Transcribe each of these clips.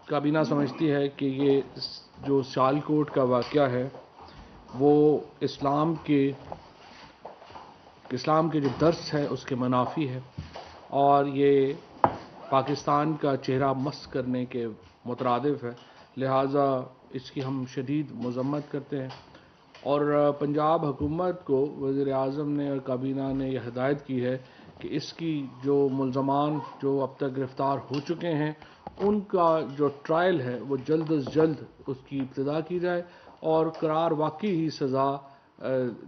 کابینہ سمجھتی ہے کہ یہ جو سیالکوٹ کا واقعہ ہے وہ اسلام کے جو درس ہے اس کے منافی ہے، اور یہ پاکستان کا چہرہ مس کرنے کے مترادف ہے، لہٰذا اس کی ہم شدید مذمت کرتے ہیں۔ اور پنجاب حکومت کو وزیر اعظم نے اور کابینہ نے یہ ہدایت کی ہے کہ اس کی جو ملزمان جو اب تک گرفتار ہو چکے ہیں ان کا جو ٹرائل ہے وہ جلد از جلد اس کی ابتدا کی جائے اور قرار واقعی ہی سزا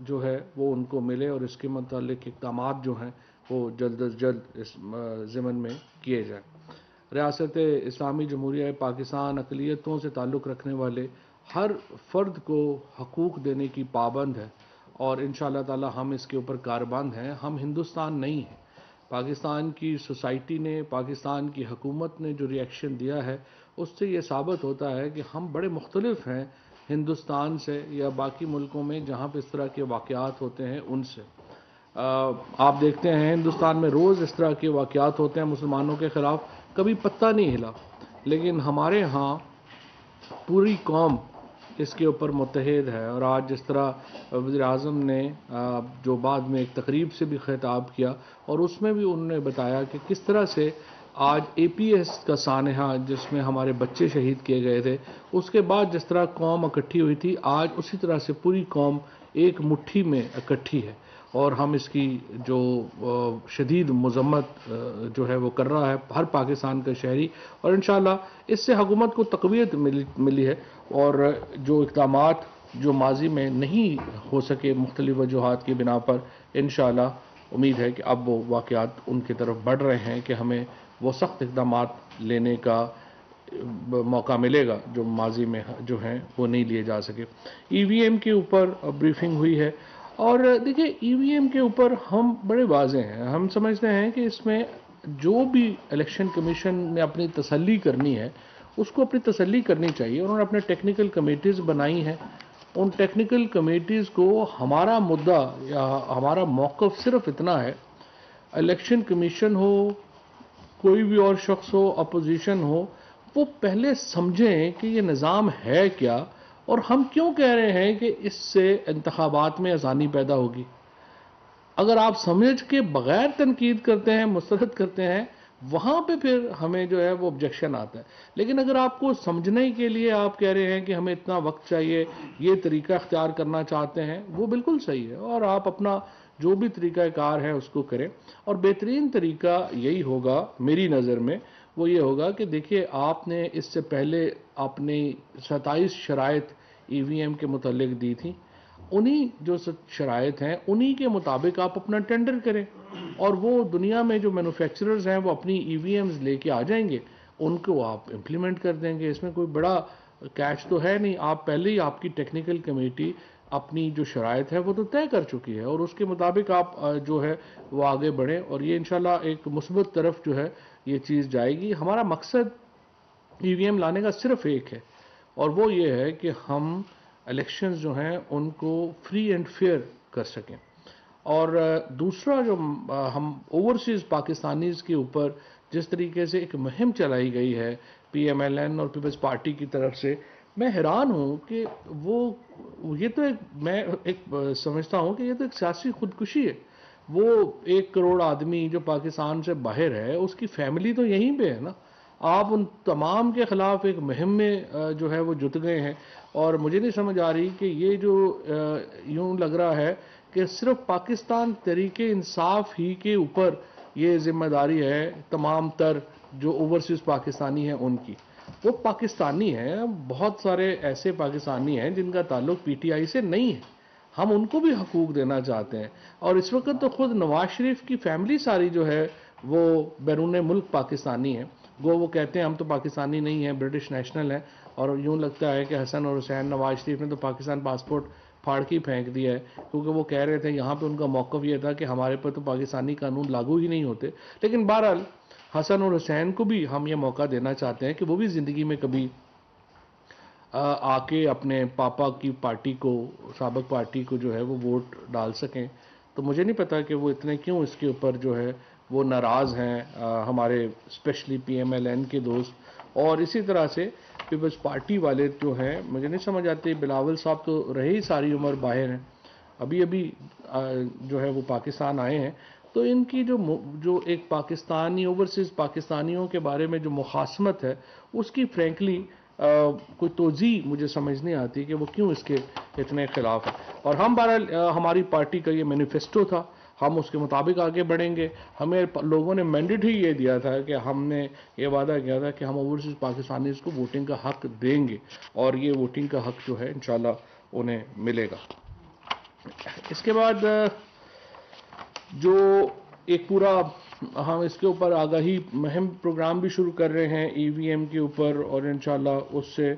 جو ہے وہ ان کو ملے، اور اس کے متعلق اقدامات جو ہیں وہ جلد از جلد اس ضمن میں کیے جائیں۔ ریاست اسلامی جمہوریہ پاکستان اقلیتوں سے تعلق رکھنے والے ہر فرد کو حقوق دینے کی پابند ہے، اور انشاءاللہ تعالی ہم اس کے اوپر کاربند ہیں۔ ہم ہندوستان نہیں ہیں، پاکستان کی سوسائٹی نے، پاکستان کی حکومت نے جو ری ایکشن دیا ہے اس سے یہ ثابت ہوتا ہے کہ ہم بڑے مختلف ہیں ہندوستان سے یا باقی ملکوں میں جہاں پہ اس طرح کے واقعات ہوتے ہیں ان سے۔ آپ دیکھتے ہیں ہندوستان میں روز اس طرح کے واقعات ہوتے ہیں مسلمانوں کے خلاف، کبھی پتہ نہیں ہلا، لیکن ہمارے ہاں پوری قوم اس کے اوپر متحد ہے۔ اور آج جس طرح وزیر اعظم نے جو بعد میں ایک تقریب سے بھی خطاب کیا اور اس میں بھی انہوں نے بتایا کہ کس طرح سے آج اے پی ایس کا سانحہ جس میں ہمارے بچے شہید کیے گئے تھے، اس کے بعد جس طرح قوم اکٹھی ہوئی تھی، آج اسی طرح سے پوری قوم ایک مٹھی میں اکٹھی ہے، اور ہم اس کی جو شدید مذمت جو ہے وہ کر رہا ہے ہر پاکستان کا شہری، اور انشاءاللہ اس سے حکومت کو تقویت ملی ہے، اور جو اقدامات جو ماضی میں نہیں ہو سکے مختلف وجوہات کی بنا پر، انشاءاللہ امید ہے کہ اب وہ واقعات ان کی طرف بڑھ رہے ہیں کہ ہمیں وہ سخت اقدامات لینے کا موقع ملے گا جو ماضی میں جو ہیں وہ نہیں لیے جا سکے۔ ای وی ایم کے اوپر بریفنگ ہوئی ہے، اور دیکھیں ای وی ایم کے اوپر ہم بڑے واضح ہیں، ہم سمجھتے ہیں کہ اس میں جو بھی الیکشن کمیشن نے اپنی تسلی کرنی ہے اس کو اپنی تسلی کرنی چاہیے۔ انہوں نے اپنے ٹیکنیکل کمیٹیز بنائی ہیں، ان ٹیکنیکل کمیٹیز کو ہمارا مدعا یا ہمارا موقف صرف اتنا ہے، الیکشن کمیشن ہو، کوئی بھی اور شخص ہو، اپوزیشن ہو، وہ پہلے سمجھیں کہ یہ نظام ہے کیا اور ہم کیوں کہہ رہے ہیں کہ اس سے انتخابات میں آسانی پیدا ہوگی۔ اگر آپ سمجھ کے بغیر تنقید کرتے ہیں، مسترد کرتے ہیں، وہاں پہ پھر ہمیں جو ہے وہ آبجیکشن آتا ہے، لیکن اگر آپ کو سمجھنے کے لیے آپ کہہ رہے ہیں کہ ہمیں اتنا وقت چاہیے، یہ طریقہ اختیار کرنا چاہتے ہیں، وہ بالکل صحیح ہے، اور آپ اپنا جو بھی طریقہ کار ہے اس کو کریں، اور بہترین طریقہ یہی ہوگا میری نظر میں، وہ یہ ہوگا کہ دیکھیے آپ نے اس سے پہلے اپنی 27 شرائط ای وی ایم کے متعلق دی تھی، انہی جو شرائط ہیں انہی کے مطابق آپ اپنا ٹینڈر کریں، اور وہ دنیا میں جو مینوفیکچررز ہیں وہ اپنی ای وی ایمز لے کے آ جائیں گے، ان کو آپ امپلیمنٹ کر دیں گے، اس میں کوئی بڑا کیچ تو ہے نہیں۔ آپ پہلے ہی آپ کی ٹیکنیکل کمیٹی اپنی جو شرائط ہے وہ تو طے کر چکی ہے، اور اس کے مطابق آپ جو ہے وہ آگے بڑھیں، اور یہ انشاءاللہ ایک مثبت طرف جو ہے یہ چیز جائے گی۔ ہمارا مقصد ای وی ایم لانے کا صرف ایک ہے، اور وہ یہ ہے کہ ہم الیکشنز جو ہیں ان کو فری اینڈ فیئر کر سکیں۔ اور دوسرا جو ہم اوورسیز پاکستانیز کے اوپر جس طریقے سے ایک مہم چلائی گئی ہے پی ایم ایل این اور پیپلز پارٹی کی طرف سے، میں حیران ہوں کہ یہ تو میں ایک سمجھتا ہوں کہ یہ تو ایک سیاسی خودکشی ہے۔ وہ 1 کروڑ آدمی جو پاکستان سے باہر ہے اس کی فیملی تو یہیں پہ ہے نا، آپ ان تمام کے خلاف ایک مہم میں جو ہے وہ جت گئے ہیں، اور مجھے نہیں سمجھ آ رہی کہ یہ جو یوں لگ رہا ہے کہ صرف پاکستان تحریک انصاف ہی کے اوپر یہ ذمہ داری ہے تمام تر جو اوورسیز پاکستانی ہیں ان کی۔ وہ پاکستانی ہیں، بہت سارے ایسے پاکستانی ہیں جن کا تعلق پی ٹی آئی سے نہیں ہے، ہم ان کو بھی حقوق دینا چاہتے ہیں، اور اس وقت تو خود نواز شریف کی فیملی ساری جو ہے وہ بیرون ملک پاکستانی ہے، وہ کہتے ہیں ہم تو پاکستانی نہیں ہیں، برٹش نیشنل ہیں، اور یوں لگتا ہے کہ حسن اور حسین نواز شریف نے تو پاکستان پاسپورٹ پھاڑ کے پھینک دیا ہے، کیونکہ وہ کہہ رہے تھے یہاں پہ ان کا موقف یہ تھا کہ ہمارے پر تو پاکستانی قانون لاگو ہی نہیں ہوتے۔ لیکن بہرحال حسن اور حسین کو بھی ہم یہ موقع دینا چاہتے ہیں کہ وہ بھی زندگی میں کبھی آ کے اپنے پاپا کی پارٹی کو، سابق پارٹی کو جو ہے وہ ووٹ ڈال سکیں۔ تو مجھے نہیں پتا کہ وہ اتنے کیوں اس کے اوپر جو ہے وہ ناراض ہیں ہمارے especially P M L N کے دوست، اور اسی طرح سے پیپلز پارٹی والے جو ہیں مجھے نہیں سمجھ آتے، بلاول صاحب تو رہے ہی ساری عمر باہر ہیں، ابھی جو ہے وہ پاکستان آئے ہیں، تو ان کی جو ایک پاکستانی اوورسیز پاکستانیوں کے بارے میں جو مخاصمت ہے اس کی فرینکلی کوئی توضیح مجھے سمجھ نہیں آتی کہ وہ کیوں اس کے اتنے خلاف ہے۔ اور ہم بہرحال ہماری پارٹی کا یہ مینیفیسٹو تھا، ہم اس کے مطابق آگے بڑھیں گے۔ ہمیں لوگوں نے مینڈیٹ ہی یہ دیا تھا کہ ہم نے یہ وعدہ کیا تھا کہ ہم اوورسیز پاکستانیز کو ووٹنگ کا حق دیں گے، اور یہ ووٹنگ کا حق جو ہے انشاءاللہ انہیں ملے گا۔ اس کے بعد جو ایک پورا ہم اس کے اوپر آگاہی مہم پروگرام بھی شروع کر رہے ہیں ای وی ایم کے اوپر، اور انشاءاللہ اس سے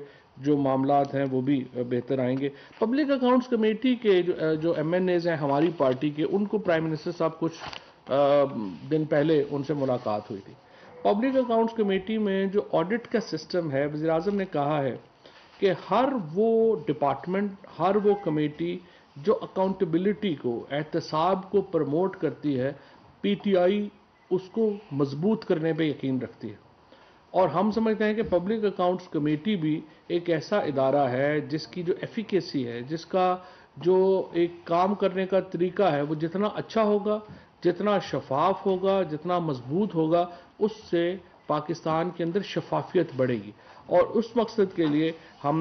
جو معاملات ہیں وہ بھی بہتر آئیں گے۔ پبلک اکاؤنٹس کمیٹی کے جو ایم این ایز ہیں ہماری پارٹی کے، ان کو پرائم منسٹر صاحب کچھ دن پہلے ان سے ملاقات ہوئی تھی۔ پبلک اکاؤنٹس کمیٹی میں جو آڈٹ کا سسٹم ہے، وزیر اعظم نے کہا ہے کہ ہر وہ ڈپارٹمنٹ، ہر وہ کمیٹی جو اکاؤنٹیبلٹی کو، احتساب کو پروموٹ کرتی ہے، پی ٹی آئی اس کو مضبوط کرنے پہ یقین رکھتی ہے۔ اور ہم سمجھتے ہیں کہ پبلک اکاؤنٹس کمیٹی بھی ایک ایسا ادارہ ہے جس کی جو ایفیکیسی ہے، جس کا جو ایک کام کرنے کا طریقہ ہے، وہ جتنا اچھا ہوگا، جتنا شفاف ہوگا، جتنا مضبوط ہوگا، اس سے پاکستان کے اندر شفافیت بڑھے گی۔ اور اس مقصد کے لیے ہم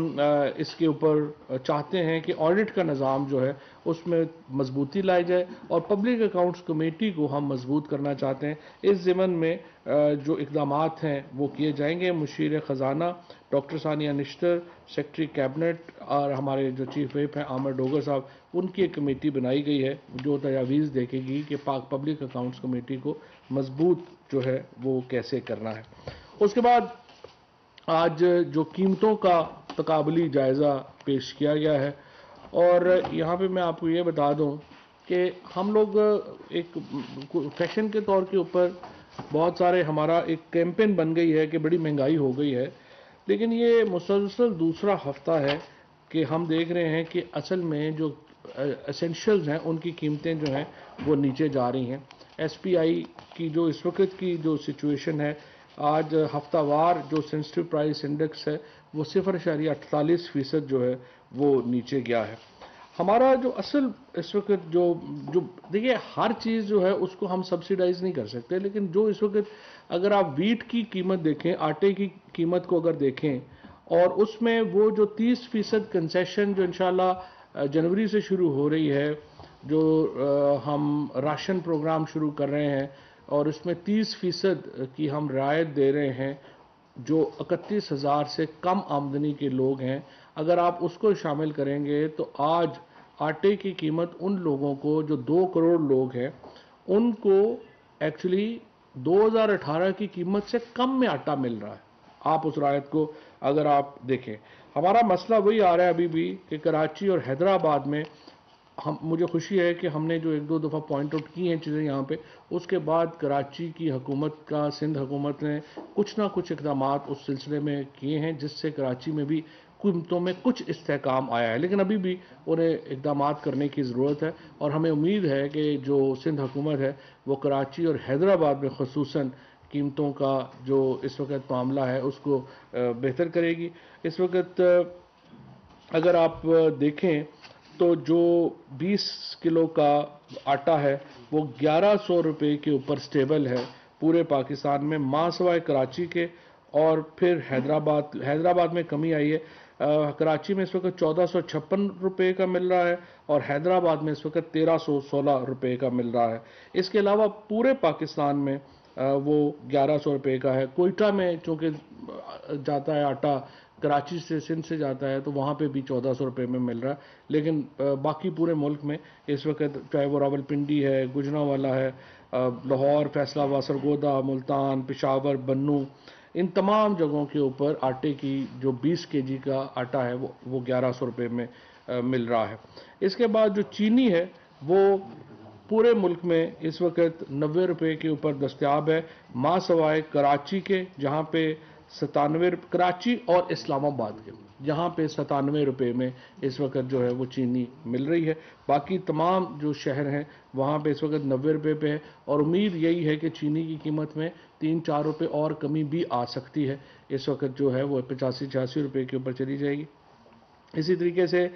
اس کے اوپر چاہتے ہیں کہ آڈٹ کا نظام جو ہے اس میں مضبوطی لائی جائے، اور پبلک اکاؤنٹس کمیٹی کو ہم مضبوط کرنا چاہتے ہیں۔ اس ضمن میں جو اقدامات ہیں وہ کیے جائیں گے۔ مشیر خزانہ ڈاکٹر ثانیہ نشتر، سیکرٹری کیبنٹ، اور ہمارے جو چیف ویپ ہیں عامر ڈوگر صاحب، ان کی ایک کمیٹی بنائی گئی ہے جو تجاویز دیکھے گی کہ پبلک اکاؤنٹس کمیٹی کو مضبوط جو ہے وہ کیسے کرنا ہے۔ اس کے بعد آج جو قیمتوں کا تقابلی جائزہ پیش کیا گیا ہے، اور یہاں پہ میں آپ کو یہ بتا دوں کہ ہم لوگ ایک فیشن کے طور کے اوپر بہت سارے ہمارا ایک کیمپین بن گئی ہے کہ بڑی مہنگائی ہو گئی ہے، لیکن یہ مسلسل دوسرا ہفتہ ہے کہ ہم دیکھ رہے ہیں کہ اصل میں جو ایسنشلز ہیں ان کی قیمتیں جو ہیں وہ نیچے جا رہی ہیں۔ ایس پی آئی کی جو اس وقت کی جو سچویشن ہے، آج ہفتہ وار جو سینسٹیو پرائس انڈیکس ہے وہ 0.48% جو ہے وہ نیچے گیا ہے۔ ہمارا جو اصل اس وقت جو دیکھیے، ہر چیز جو ہے اس کو ہم سبسیڈائز نہیں کر سکتے، لیکن جو اس وقت اگر آپ ویٹ کی قیمت دیکھیں، آٹے کی قیمت کو اگر دیکھیں، اور اس میں وہ جو 30% کنسیشن جو انشاءاللہ جنوری سے شروع ہو رہی ہے، جو ہم راشن پروگرام شروع کر رہے ہیں، اور اس میں 30% کی ہم رعایت دے رہے ہیں جو 31,000 سے کم آمدنی کے لوگ ہیں، اگر آپ اس کو شامل کریں گے تو آج آٹے کی قیمت ان لوگوں کو جو 2 کروڑ لوگ ہیں ان کو ایکچولی 2018 کی قیمت سے کم میں آٹا مل رہا ہے۔ آپ اس رعایت کو اگر آپ دیکھیں، ہمارا مسئلہ وہی آ رہا ہے ابھی بھی کہ کراچی اور حیدرآباد میں مجھے خوشی ہے کہ ہم نے جو 1-2 دفعہ پوائنٹ آؤٹ کی ہیں چیزیں یہاں پہ، اس کے بعد کراچی کی حکومت کا، سندھ حکومت نے کچھ نہ کچھ اقدامات اس سلسلے میں کیے ہیں جس سے کراچی میں بھی قیمتوں میں کچھ استحکام آیا ہے، لیکن ابھی بھی انہیں اقدامات کرنے کی ضرورت ہے، اور ہمیں امید ہے کہ جو سندھ حکومت ہے وہ کراچی اور حیدرآباد میں خصوصاً قیمتوں کا جو اس وقت معاملہ ہے اس کو بہتر کرے گی۔ اس وقت اگر آپ دیکھیں تو جو 20 کلو کا آٹا ہے وہ 1100 روپے کے اوپر سٹیبل ہے پورے پاکستان میں، ماں سوائے کراچی کے، اور پھر حیدرآباد میں کمی آئی ہے۔ کراچی میں اس وقت 1456 روپے کا مل رہا ہے، اور حیدرآباد میں اس وقت 1316 روپے کا مل رہا ہے۔ اس کے علاوہ پورے پاکستان میں وہ 1100 روپے کا ہے۔ کوئٹہ میں چونکہ جاتا ہے آٹا کراچی سے، سندھ سے جاتا ہے، تو وہاں پہ بھی 1400 روپے میں مل رہا ہے، لیکن باقی پورے ملک میں اس وقت چاہے وہ راولپنڈی ہے، گجرانوالہ ہے، لاہور، فیصل آباد، سرگودا، ملتان، پشاور، بنوں، ان تمام جگہوں کے اوپر آٹے کی جو 20 kg کا آٹا ہے وہ 1100 روپے میں مل رہا ہے۔ اس کے بعد جو چینی ہے وہ پورے ملک میں اس وقت 90 روپے کے اوپر دستیاب ہے، ماں سوائے کراچی کے جہاں پہ 97، کراچی اور اسلام آباد کے۔ یہاں پہ 97 روپے میں اس وقت جو ہے وہ چینی مل رہی ہے. باقی تمام جو شہر ہیں وہاں پہ اس وقت 90 روپے پہ ہے، اور امید یہی ہے کہ چینی کی قیمت میں 3-4 روپے اور کمی بھی آ سکتی ہے. اس وقت جو ہے وہ 85-86 روپے کے اوپر چلی جائے گی. اسی طریقے سے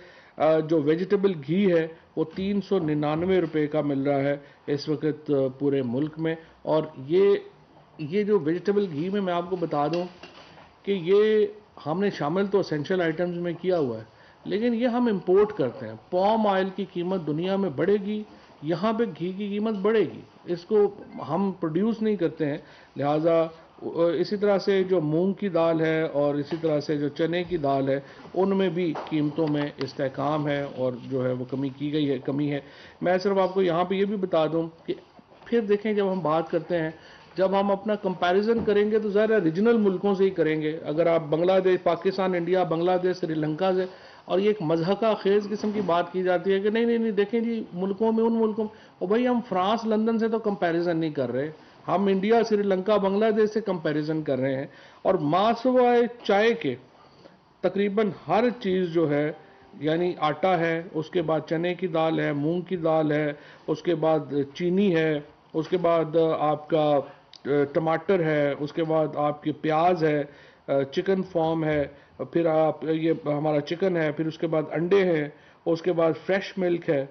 جو ویجیٹیبل گھی ہے وہ 399 روپے کا مل رہا ہے اس وقت پورے ملک میں. اور یہ جو ویجیٹیبل گھی میں آپ کو بتا دوں کہ یہ ہم نے شامل تو اسینشل آئٹمز میں کیا ہوا ہے، لیکن یہ ہم امپورٹ کرتے ہیں. پام آئل کی قیمت دنیا میں بڑھے گی، یہاں پہ گھی کی قیمت بڑھے گی. اس کو ہم پروڈیوس نہیں کرتے ہیں، لہٰذا اسی طرح سے جو مونگ کی دال ہے اور اسی طرح سے جو چنے کی دال ہے ان میں بھی قیمتوں میں استحکام ہے اور جو ہے وہ کمی ہے. میں صرف آپ کو یہاں پہ یہ بھی بتا دوں کہ پھر دیکھیں جب ہم بات کرتے ہیں، جب ہم اپنا کمپیریزن کریں گے تو ظاہر ہے ریجنل ملکوں سے ہی کریں گے. اگر آپ بنگلہ دیش، پاکستان، انڈیا، بنگلہ دیش، سری لنکا سے، اور یہ ایک مضحکہ خیز قسم کی بات کی جاتی ہے کہ نہیں دیکھیں جی ملکوں میں، ان ملکوں میں، اور بھائی ہم فرانس، لندن سے تو کمپیریزن نہیں کر رہے، ہم انڈیا، سری لنکا، بنگلہ دیش سے کمپیریزن کر رہے ہیں. اور ماسوائے چائے کے تقریباً ہر چیز جو ہے، یعنی آٹا ہے، اس کے بعد چنے کی دال ہے، مونگ کی دال ہے، اس کے بعد چینی ہے، اس کے بعد آپ کا ٹماٹر ہے، اس کے بعد آپ کی پیاز ہے، چکن فارم ہے، پھر آپ یہ ہمارا چکن ہے، پھر اس کے بعد انڈے ہیں، اس کے بعد فریش ملک ہے،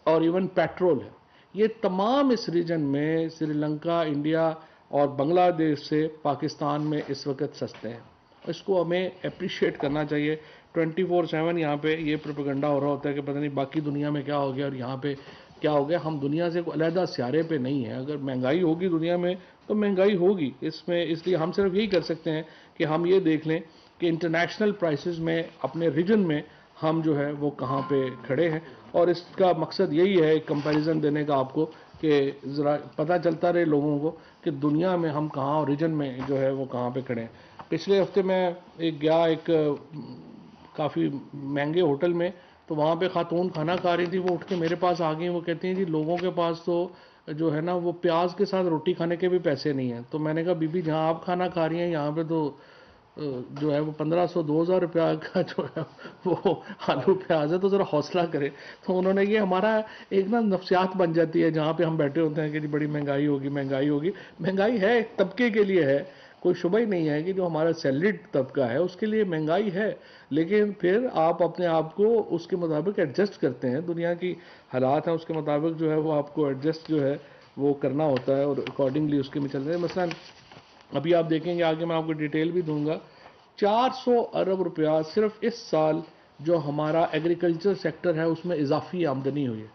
اور ایون پیٹرول ہے. یہ تمام اس ریجن میں سری لنکا، انڈیا اور بنگلہ دیش سے پاکستان میں اس وقت سستے ہیں. اس کو ہمیں اپریشیٹ کرنا چاہیے. 24/7 یہاں پہ یہ پروپیگنڈا ہو رہا ہوتا ہے کہ پتہ نہیں باقی دنیا میں کیا ہو گیا اور یہاں پہ کیا ہو گیا. ہم دنیا سے کوئی علیحدہ سیارے پہ نہیں ہیں. اگر مہنگائی ہوگی دنیا میں تو مہنگائی ہوگی، اس لیے ہم صرف یہی کر سکتے ہیں کہ ہم یہ دیکھ لیں کہ انٹرنیشنل پرائسز میں اپنے ریجن میں ہم جو ہے وہ کہاں پہ کھڑے ہیں. اور اس کا مقصد یہی ہے کمپیریزن دینے کا آپ کو، کہ ذرا پتہ چلتا رہے لوگوں کو کہ دنیا میں ہم کہاں اور ریجن میں جو ہے وہ کہاں پہ کھڑے ہیں. پچھلے ہفتے میں گیا ایک کافی مہنگے ہوٹل میں، تو وہاں پہ خاتون کھانا کھا رہی تھی. وہ اٹھ کے میرے پاس آ گئی، وہ کہتی ہیں جی لوگوں کے پاس تو جو ہے نا وہ پیاز کے ساتھ روٹی کھانے کے بھی پیسے نہیں ہیں. تو میں نے کہا بی بی جہاں آپ کھانا کھا رہی ہیں یہاں پہ تو جو ہے وہ 1500-2000 روپیہ کا جو ہے وہ آلو پیاز ہے، تو ذرا حوصلہ کرے. تو انہوں نے یہ ہمارا ایک نا نفسیات بن جاتی ہے جہاں پہ ہم بیٹھے ہوتے ہیں کہ جی بڑی مہنگائی ہوگی. مہنگائی ہے، ایک طبقے کے لیے ہے، کوئی شبہ ہی نہیں ہے کہ جو ہمارا سیلریڈ طبقہ ہے اس کے لیے مہنگائی ہے. لیکن پھر آپ اپنے آپ کو اس کے مطابق ایڈجسٹ کرتے ہیں. دنیا کی حالات ہیں اس کے مطابق جو ہے وہ آپ کو ایڈجسٹ جو ہے وہ کرنا ہوتا ہے اور اکارڈنگلی اس کے میں چل رہے ہیں. مثلا ابھی آپ دیکھیں گے آگے میں آپ کو ڈیٹیل بھی دوں گا، 400 ارب روپیہ صرف اس سال جو ہمارا ایگریکلچر سیکٹر ہے اس میں اضافی آمدنی ہوئی ہے.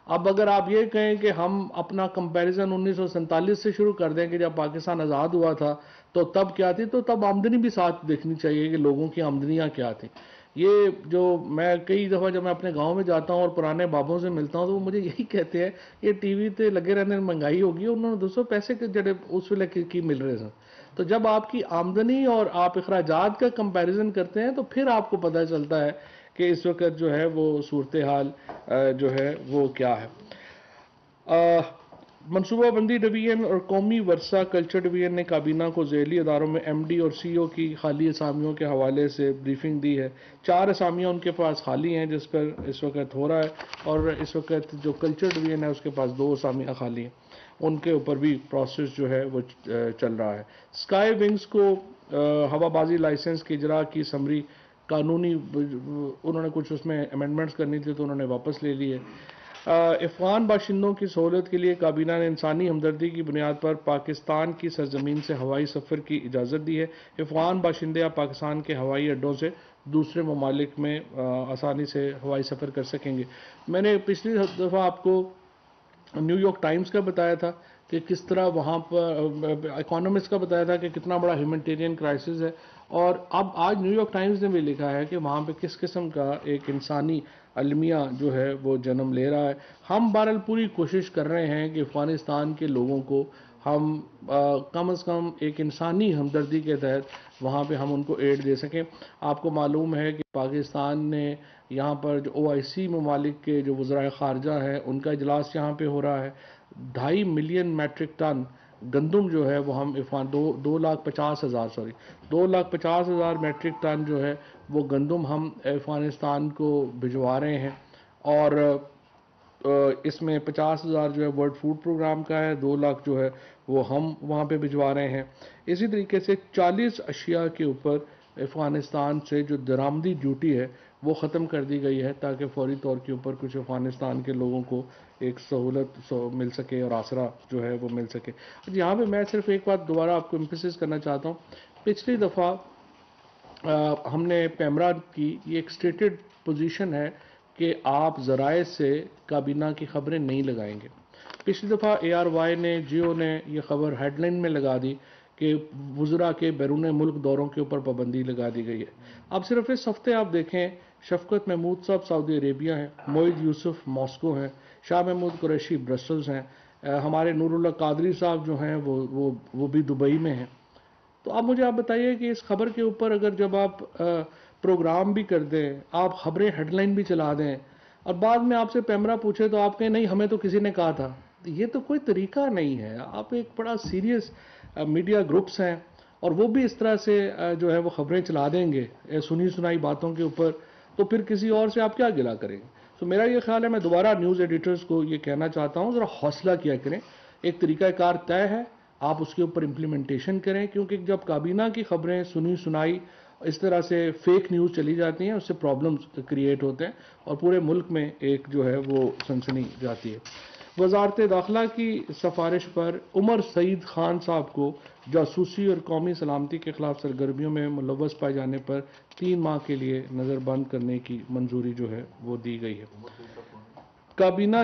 اب اگر آپ یہ کہیں کہ ہم اپنا کمپیریزن 1947 سے شروع کر دیں کہ جب پاکستان آزاد ہوا تھا تو تب کیا تھی، تو تب آمدنی بھی ساتھ دیکھنی چاہیے کہ لوگوں کی آمدنیاں کیا تھیں. یہ جو میں کئی دفعہ جب میں اپنے گاؤں میں جاتا ہوں اور پرانے بابوں سے ملتا ہوں تو وہ مجھے یہی کہتے ہیں یہ ٹی وی تے لگے رہنے مہنگائی ہوگی، انہوں نے 200 پیسے کے جڑے اس ویلے کی مل رہے ہیں. تو جب آپ کی آمدنی اور آپ اخراجات کا کمپیریزن کرتے ہیں تو پھر آپ کو پتہ چلتا ہے کہ اس وقت جو ہے وہ صورتحال جو ہے وہ کیا ہے. منصوبہ بندی ڈویژن اور قومی ورثہ کلچر ڈویژن نے کابینہ کو ذیلی اداروں میں ایم ڈی اور سی او کی خالی اسامیوں کے حوالے سے بریفنگ دی ہے. 4 اسامیاں ان کے پاس خالی ہیں جس پر اس وقت ہو رہا ہے، اور اس وقت جو کلچر ڈویژن ہے اس کے پاس 2 اسامیاں خالی ہیں، ان کے اوپر بھی پروسیس جو ہے وہ چل رہا ہے. اسکائی ونگز کو ہوا بازی لائسنس کی اجرا کی سمری قانونی انہوں نے کچھ اس میں امینڈمنٹس کرنی تھی تو انہوں نے واپس لے لی ہے. افغان باشندوں کی سہولت کے لیے کابینہ نے انسانی ہمدردی کی بنیاد پر پاکستان کی سرزمین سے ہوائی سفر کی اجازت دی ہے. افغان باشندے اب پاکستان کے ہوائی اڈوں سے دوسرے ممالک میں آسانی سے ہوائی سفر کر سکیں گے. میں نے پچھلی دفعہ آپ کو نیو یارک ٹائمز کا بتایا تھا کہ کس طرح وہاں پر اکانومسٹ کا بتایا تھا کہ کتنا بڑا ہیومینٹیرین کرائسس ہے، اور اب آج نیو یارک ٹائمز نے بھی لکھا ہے کہ وہاں پہ کس قسم کا ایک انسانی المیہ جو ہے وہ جنم لے رہا ہے. ہم بہرحال پوری کوشش کر رہے ہیں کہ افغانستان کے لوگوں کو ہم کم از کم ایک انسانی ہمدردی کے تحت وہاں پہ ہم ان کو ایڈ دے سکیں. آپ کو معلوم ہے کہ پاکستان نے یہاں پر جو OIC ممالک کے جو وزرائے خارجہ ہیں ان کا اجلاس یہاں پہ ہو رہا ہے. 2.5 ملین میٹرک ٹن گندم جو ہے وہ ہم 2,50,000 میٹرک ٹن جو ہے وہ گندم ہم افغانستان کو بھجوا رہے ہیں، اور اس میں 50,000 جو ہے ورلڈ فوڈ پروگرام کا ہے، 2 لاکھ جو ہے وہ ہم وہاں پہ بھجوا رہے ہیں۔ اسی طریقے سے 40 اشیاء کے اوپر افغانستان سے جو درآمدی ڈیوٹی ہے وہ ختم کر دی گئی ہے، تاکہ فوری طور کے اوپر کچھ افغانستان کے لوگوں کو ایک سہولت مل سکے اور آسرا جو ہے وہ مل سکے۔ یہاں پہ میں صرف ایک بات دوبارہ آپ کو ایمفیسس کرنا چاہتا ہوں، پچھلی دفعہ ہم نے پیمرا کی یہ ایک سٹیٹڈ پوزیشن ہے کہ آپ ذرائع سے کابینہ کی خبریں نہیں لگائیں گے۔ پچھلی دفعہ ARY نے، جیو نے یہ خبر ہیڈ لائن میں لگا دی کہ وزراء کے بیرون ملک دوروں کے اوپر پابندی لگا دی گئی ہے۔ اب صرف اس ہفتے آپ دیکھیں، شفقت محمود صاحب سعودی عربیہ ہیں، معید یوسف ماسکو ہیں، شاہ محمود قریشی برسلز ہیں، ہمارے نور اللہ قادری صاحب جو ہیں وہ بھی دبئی میں ہیں۔ تو اب مجھے آپ بتائیے کہ اس خبر کے اوپر اگر جب آپ پروگرام بھی کر دیں، آپ خبریں ہیڈ لائن بھی چلا دیں، اور بعد میں آپ سے پیمرا پوچھے تو آپ کہیں نہیں ہمیں تو کسی نے کہا تھا، یہ تو کوئی طریقہ نہیں ہے۔ آپ ایک بڑا سیریس میڈیا گروپس ہیں اور وہ بھی اس طرح سے جو ہے وہ خبریں چلا دیں گے سنی سنائی باتوں کے اوپر، تو پھر کسی اور سے آپ کیا گلہ کریں گے؟ تو میرا یہ خیال ہے، میں دوبارہ نیوز ایڈیٹرز کو یہ کہنا چاہتا ہوں، ذرا حوصلہ کیا کریں، ایک طریقہ کار طے ہے، آپ اس کے اوپر امپلیمنٹیشن کریں، کیونکہ جب کابینہ کی خبریں سنی سنائی اس طرح سے فیک نیوز چلی جاتی ہیں، اس سے پرابلمز کریٹ ہوتے ہیں اور پورے ملک میں ایک جو ہے وہ سنسنی جاتی ہے۔ وزارت داخلہ کی سفارش پر عمر سعید خان صاحب کو جاسوسی اور قومی سلامتی کے خلاف سرگرمیوں میں ملوث پائے جانے پر 3 ماہ کے لیے نظر بند کرنے کی منظوری جو ہے وہ دی گئی ہے۔ کابینہ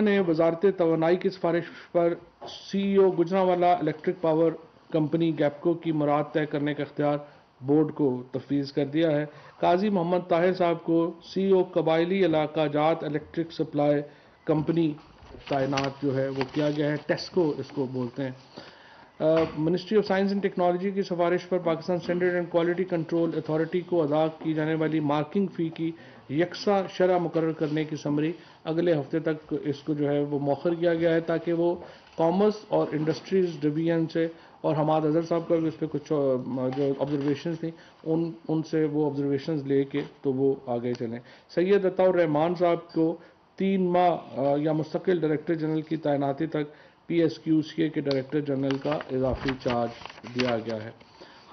نے وزارت توانائی کی سفارش پر CEO Gujranwala electric power company گیپکو کی مراد طے کرنے کا اختیار بورڈ کو تفویض کر دیا ہے۔ قاضی محمد طاہر صاحب کو CEO قبائلی علاقہ جات الیکٹرک سپلائی کمپنی تعینات جو ہے وہ کیا گیا ہے، ٹیسکو اس کو بولتے ہیں۔ Ministry of science and technology کی سفارش پر Pakistan standard and quality control authority کو ادا کی جانے والی مارکنگ فی کی یکساں شرح مقرر کرنے کی سمری اگلے ہفتے تک اس کو جو ہے وہ مؤخر کیا گیا ہے، تاکہ وہ کامرس اور انڈسٹریز ڈویژن سے، اور حماد اظہر صاحب کا بھی اس پہ کچھ جو آبزرویشنز تھیں ان سے وہ آبزرویشنز لے کے تو وہ آگے چلیں۔ سید عطاء الرحمان صاحب کو 3 ماہ یا مستقل ڈائریکٹر جنرل کی تعیناتی تک PSQCA کے ڈائریکٹر جنرل کا اضافی چارج دیا گیا ہے۔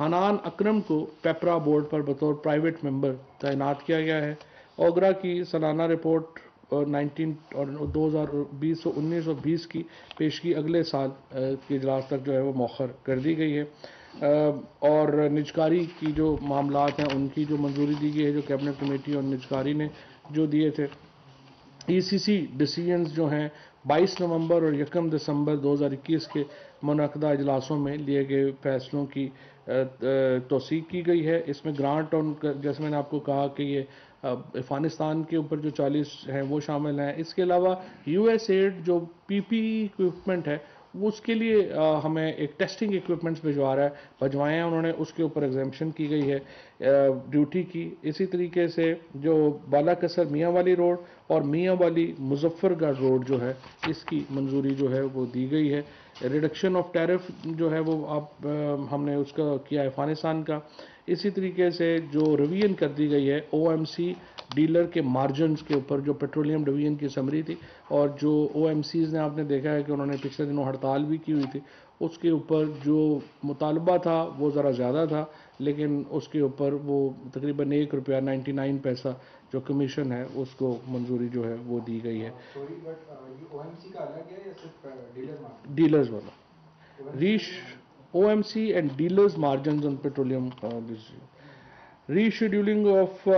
حنان اکرم کو پیپرا بورڈ پر بطور پرائیویٹ ممبر تعینات کیا گیا ہے۔ اوگرا کی سالانہ رپورٹ 2019-20 کی پیشگی اگلے سال کے اجلاس تک جو ہے وہ مؤخر کر دی گئی ہے، اور نجکاری کی جو معاملات ہیں ان کی جو منظوری دی گئی ہے، جو کیبنٹ کمیٹی اور نجکاری نے جو دیے تھے۔ ECC ڈیسیژنز جو ہیں 22 نومبر اور 1 دسمبر 2021 کے منعقدہ اجلاسوں میں لیے گئے فیصلوں کی توثیق کی گئی ہے۔ اس میں گرانٹ اور جیسے میں نے آپ کو کہا کہ یہ افغانستان کے اوپر جو 40 ہیں وہ شامل ہیں۔ اس کے علاوہ USAID جو PPE اکوپمنٹ ہے اس کے لیے ہمیں ایک ٹیسٹنگ اکوپمنٹس بھجوائے ہیں انہوں نے، اس کے اوپر ایگزیمپشن کی گئی ہے ڈیوٹی کی۔ اسی طریقے سے جو بالا کسر میاں والی روڈ اور میاں والی مظفر گڑھ روڈ جو ہے اس کی منظوری جو ہے وہ دی گئی ہے۔ ریڈکشن آف ٹیرف جو ہے وہ ہم نے اس کا کیا افغانستان کا۔ اسی طریقے سے جو ریویژن کر دی گئی ہے OMC ڈیلر کے مارجنز کے اوپر، جو پیٹرولیم ڈویژن کی سمری تھی، اور جو OMCs نے آپ نے دیکھا ہے کہ انہوں نے پچھلے دنوں ہڑتال بھی کی ہوئی تھی، اس کے اوپر جو مطالبہ تھا وہ ذرا زیادہ تھا، لیکن اس کے اوپر وہ تقریباً ₹1.99 جو کمیشن ہے اس کو منظوری جو ہے وہ دی گئی ہے۔ OMC کا الگ ہے یا صرف ڈیلرز والا OMC and dealers margins on petroleum rescheduling of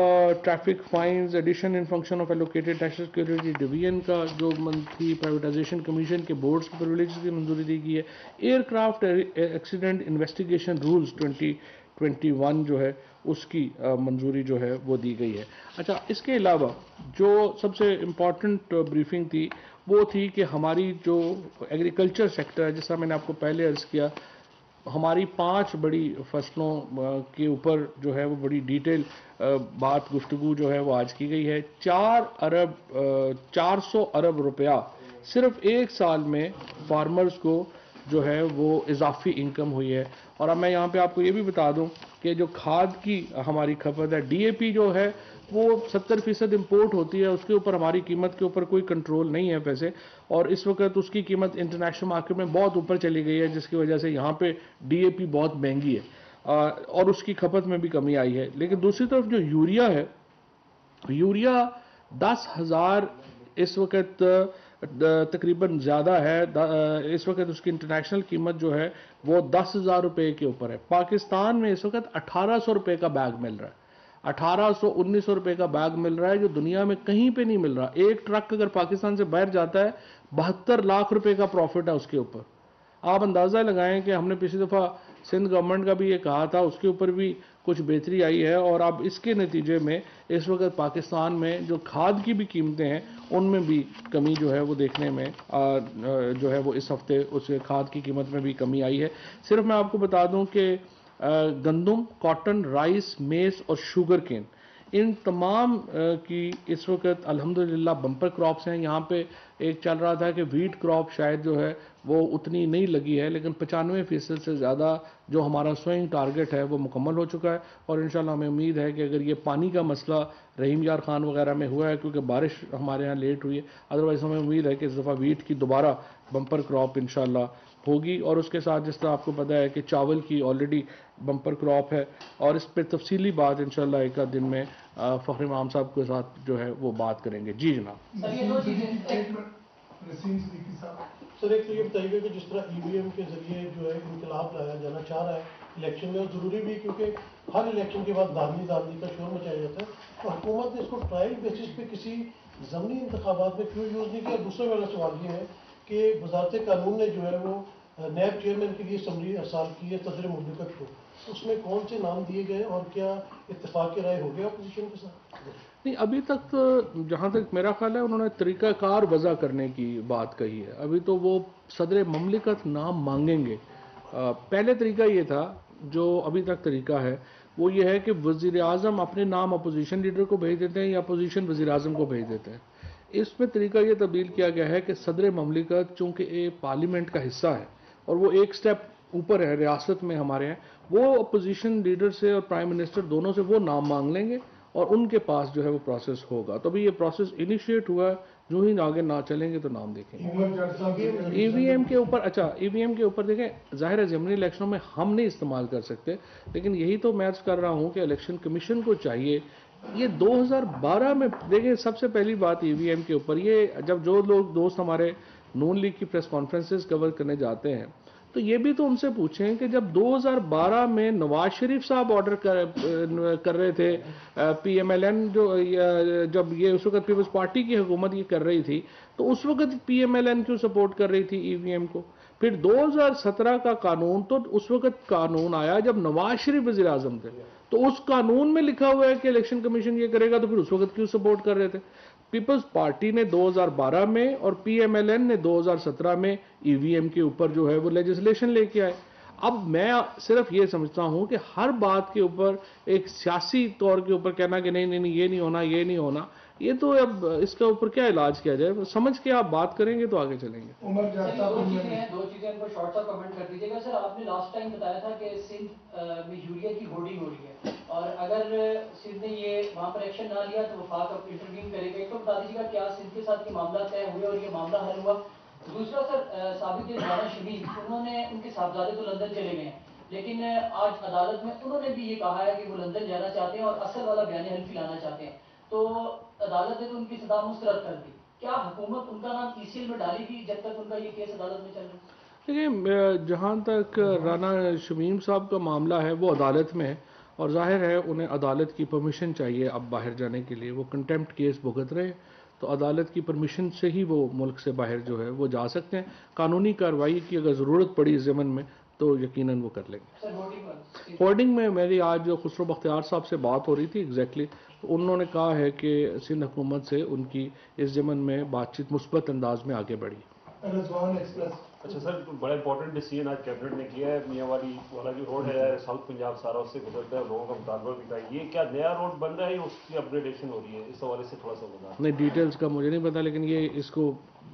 traffic fines addition in function of allocated national security division کا جو منتھی پرائیویٹائزیشن کمیشن کے بورڈز کی پرولیجز کی منظوری دی گئی ہے۔ Aircraft accident investigation rules 2021 جو ہے اس کی منظوری جو ہے وہ دی گئی ہے۔ اچھا، اس کے علاوہ جو سب سے امپورٹنٹ بریفنگ تھی وہ تھی کہ ہماری جو ایگریکلچر سیکٹر ہے، جس طرح میں نے آپ کو پہلے عرض کیا، ہماری 5 بڑی فصلوں کے اوپر جو ہے وہ بڑی ڈیٹیل گفتگو جو ہے وہ آج کی گئی ہے۔ 400 ارب روپیہ صرف ایک سال میں فارمرز کو جو ہے وہ اضافی انکم ہوئی ہے. اور اب میں یہاں پہ آپ کو یہ بھی بتا دوں کہ جو کھاد کی ہماری کھپت ہے, ڈی اے پی جو ہے وہ 70% امپورٹ ہوتی ہے, اس کے اوپر ہماری قیمت کے اوپر کوئی کنٹرول نہیں ہے ویسے, اور اس وقت اس کی قیمت انٹرنیشنل مارکیٹ میں بہت اوپر چلی گئی ہے, جس کی وجہ سے یہاں پہ ڈی اے پی بہت مہنگی ہے اور اس کی کھپت میں بھی کمی آئی ہے. لیکن دوسری طرف جو یوریا ہے, یوریا 10,000 اس وقت تقریباً زیادہ ہے, اس وقت اس کی انٹرنیشنل قیمت جو ہے وہ 10,000 روپے کے اوپر ہے. پاکستان میں اس وقت 1,800 روپے کا بیگ مل رہا ہے, 1,800-1,900 روپے کا بیگ مل رہا ہے, جو دنیا میں کہیں پہ نہیں مل رہا. ایک ٹرک اگر پاکستان سے باہر جاتا ہے 72 لاکھ روپے کا پروفٹ ہے اس کے اوپر. آپ اندازہ لگائیں کہ ہم نے پچھلی دفعہ سندھ گورنمنٹ کا بھی یہ کہا تھا, اس کے اوپر بھی کچھ بہتری آئی ہے, اور اب اس کے نتیجے میں اس وقت پاکستان میں جو کھاد کی بھی قیمتیں ہیں ان میں بھی کمی جو ہے وہ دیکھنے میں جو ہے وہ اس ہفتے اس کھاد کی قیمت میں بھی کمی آئی ہے. صرف میں آپ کو بتا دوں کہ گندم, کاٹن, رائس, میز اور شوگر کین, ان تمام کی اس وقت الحمدللہ بمپر کراپس ہیں. یہاں پہ ایک چل رہا تھا کہ ویٹ کراپ شاید جو ہے وہ اتنی نہیں لگی ہے, لیکن 95% سے زیادہ جو ہمارا سوئنگ ٹارگٹ ہے وہ مکمل ہو چکا ہے. اور انشاءاللہ ہمیں امید ہے کہ اگر یہ پانی کا مسئلہ رحیم یار خان وغیرہ میں ہوا ہے کیونکہ بارش ہمارے ہاں لیٹ ہوئی ہے, ادروائز ہمیں امید ہے کہ اس دفعہ ویٹ کی دوبارہ بمپر کراپ انشاءاللہ ہوگی. اور اس کے ساتھ جس طرح آپ کو پتہ ہے کہ چاول کی آلریڈی بمپر کراپ ہے, اور اس پہ تفصیلی بات انشاءاللہ ایک آدھ دن میں فخر امام صاحب کے ساتھ جو ہے وہ بات کریں گے. جی جناب. سر ایک تو یہ بتائیے کہ جس طرح ای وی ایم کے ذریعے جو ہے انقلاب لایا جانا چاہ رہا ہے الیکشن میں, اور ضروری بھی کیونکہ ہر الیکشن کے بعد دھاندلی کا شور مچایا جاتا ہے, تو حکومت نے اس کو ٹرائل بیسس پہ کسی ضمنی انتخابات میں کیوں یوز نہیں کیا؟ دوسرا میرا سوال یہ ہے کہ وزارت قانون نے جو ہے وہ نیب چیئرمین کے لیے اسمبلی ارسال کی ہے صدر مملکت کو, اس میں کون سے نام دیے گئے اور کیا اتفاق رائے ہو گیا اپوزیشن کے ساتھ؟ نہیں, ابھی تک تو جہاں تک میرا خیال ہے انہوں نے طریقہ کار وضع کرنے کی بات کہی ہے. ابھی تو وہ صدر مملکت نام مانگیں گے. پہلے طریقہ یہ تھا, جو ابھی تک طریقہ ہے وہ یہ ہے کہ وزیر اعظم اپنے نام اپوزیشن لیڈر کو بھیج دیتے ہیں یا اپوزیشن وزیر اعظم کو بھیج دیتے ہیں. اس میں طریقہ یہ تبدیل کیا گیا ہے کہ صدر مملکت چونکہ ایک پارلیمنٹ کا حصہ ہے اور وہ ایک سٹیپ اوپر ہے ریاست میں ہمارے ہیں, وہ اپوزیشن لیڈر سے اور پرائم منسٹر دونوں سے وہ نام مانگ لیں گے اور ان کے پاس جو ہے وہ پروسیس ہوگا. تو ابھی یہ پروسیس انیشیٹ ہوا ہے, جو ہی آگے نہ چلیں گے تو نام دیکھیں گے. ای وی ایم کے اوپر ای وی ایم کے اوپر دیکھیں, ظاہر ہے ضمنی الیکشنوں میں ہم نہیں استعمال کر سکتے, لیکن یہی تو میں عرض کر رہا ہوں کہ الیکشن کمیشن کو چاہیے. یہ 2012 میں دیکھیں, سب سے پہلی بات ای وی ایم کے اوپر, یہ جب جو لوگ دوست ہمارے نون لیگ کی پریس کانفرنسز کور کرنے جاتے ہیں تو یہ بھی تو ان سے پوچھیں کہ جب 2012 میں نواز شریف صاحب آرڈر کر رہے تھے, پی ایم ایل این جو جب یہ اس وقت پیپلز پارٹی کی حکومت یہ کر رہی تھی, تو اس وقت پی ایم ایل این کیوں سپورٹ کر رہی تھی ای وی ایم کو؟ پھر 2017 کا قانون, تو اس وقت قانون آیا جب نواز شریف وزیر اعظم تھے, تو اس قانون میں لکھا ہوا ہے کہ الیکشن کمیشن یہ کرے گا, تو پھر اس وقت کیوں سپورٹ کر رہے تھے؟ پیپلز پارٹی نے 2012 میں اور پی ایم ایل این نے 2017 میں ای وی ایم کے اوپر جو ہے وہ لیجسلیشن لے کے آئے. اب میں صرف یہ سمجھتا ہوں کہ ہر بات کے اوپر ایک سیاسی طور کے اوپر کہنا کہ نہیں یہ نہیں ہونا, یہ نہیں ہونا, یہ تو اب اس کے اوپر کیا علاج کیا جائے, سمجھ کے آپ بات کریں گے تو آگے چلیں گے. دو چیزیں ان کو شارٹ سا کمنٹ کر دیجیے گا. سر آپ نے لاسٹ ٹائم بتایا تھا کہ سندھ میں یوریا کی ہورڈنگ ہو رہی ہے, اور اگر سندھ نے یہ وہاں پر ایکشن نہ لیا تو وفاق اب انٹروین کرے گا. ایک تو بتا دیجیے گا کیا سندھ کے ساتھ یہ معاملہ طے ہوئے اور یہ معاملہ حل ہوا؟ دوسرا سر, سابق رانا شمیم, انہوں نے ان کے صاحبزادے تو لندن چلے گئے ہیں, لیکن آج عدالت میں انہوں نے بھی یہ کہا ہے کہ وہ لندن جانا چاہتے ہیں اور اصل والا بیان حلفی لانا چاہتے ہیں, تو عدالت نے تو ان کی سزا مسترد کر دی. کیا حکومت ان کا نام ای سی ایل میں ڈالے گی جب تک ان کا یہ کیس عدالت میں چل رہا ہے؟ دیکھیں, جہاں تک رانا شمیم صاحب کا معاملہ ہے وہ عدالت میں ہے, اور ظاہر ہے انہیں عدالت کی پرمیشن چاہیے اب باہر جانے کے لیے. وہ کنٹیمپٹ کیس بھگت رہے, تو عدالت کی پرمیشن سے ہی وہ ملک سے باہر جو ہے وہ جا سکتے ہیں. قانونی کارروائی کی اگر ضرورت پڑی اس ضمن میں تو یقیناً وہ کر لیں گے. ہورڈنگ میں میری آج جو خسرو بختیار صاحب سے بات ہو رہی تھی ایگزیکٹلی, تو انہوں نے کہا ہے کہ سندھ حکومت سے ان کی اس ضمن میں بات چیت مثبت انداز میں آگے بڑھی. اچھا سر, بڑا امپورٹنٹ ڈیسیجن آج کیبنٹ نے کیا ہے. میاں والی والا جو روڈ ہے ساؤتھ پنجاب سارا اس سے گزرتا ہے, لوگوں کا مطالبہ بھی تھا. یہ کیا نیا روڈ بن رہا ہے یا اس کی اپ گریڈیشن ہو رہی ہے؟ اس حوالے سے تھوڑا سا بتا. نہیں, ڈیٹیلز کا مجھے نہیں پتا, لیکن یہ اس کو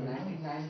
99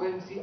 OMC